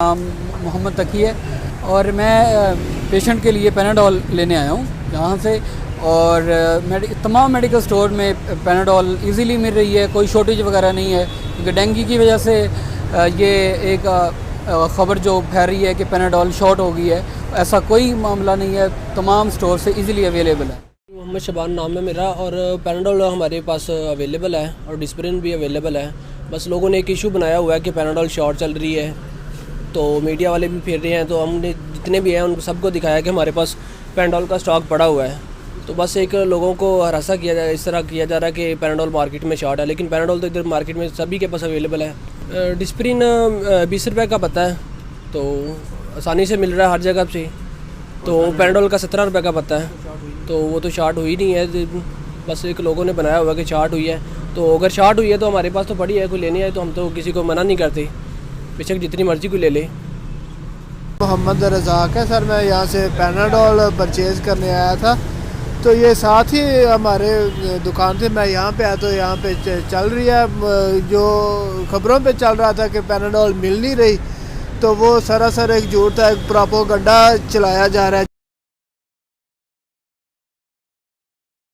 नाम मोहम्मद तकी है और मैं पेशेंट के लिए पैनाडोल लेने आया हूँ यहाँ से। और तमाम मेडिकल स्टोर में पैनाडोल इजीली मिल रही है, कोई शॉर्टेज वगैरह नहीं है। क्योंकि डेंगू की वजह से ये एक ख़बर जो फैल रही है कि पैनाडोल शॉर्ट हो गई है, ऐसा कोई मामला नहीं है, तमाम स्टोर से इजीली अवेलेबल है। मोहम्मद शबान नाम है मेरा और पैनाडोल हमारे पास अवेलेबल है और डिस्प्रिन भी अवेलेबल है। बस लोगों ने एक इशू बनाया हुआ है कि पैनाडोल शॉर्ट चल रही है, तो मीडिया वाले भी फिर रहे हैं, तो हमने जितने भी हैं उनको सबको दिखाया कि हमारे पास पैनाडोल का स्टॉक पड़ा हुआ है। तो बस एक लोगों को हरासा किया जा इस तरह किया जा रहा है कि पैनाडोल मार्केट में शॉर्ट है, लेकिन पैनाडोल तो इधर मार्केट में सभी के पास अवेलेबल है। डिस्प्रिन 20 रुपये का पता है, तो आसानी से मिल रहा है हर जगह से। तो पैनाडोल का 17 रुपये का पता है, तो वो तो शॉर्ट हुई नहीं है, बस एक लोगों ने बनाया हुआ कि शॉर्ट हुई है। तो अगर शॉर्ट हुई है तो हमारे पास तो पड़ी है, कोई लेने आए तो हम तो किसी को मना नहीं करते, बेशक जितनी मर्ज़ी कोई ले ले। मोहम्मद रज़ाक है सर, मैं यहाँ से पैनाडोल परचेज़ करने आया था। तो ये साथ ही हमारे दुकान से मैं यहाँ पे आया तो यहाँ पे चल रही है, जो ख़बरों पे चल रहा था कि पैनाडोल मिल नहीं रही, तो वो सरासर एक झूठ था, एक प्रोपेगेंडा चलाया जा रहा है।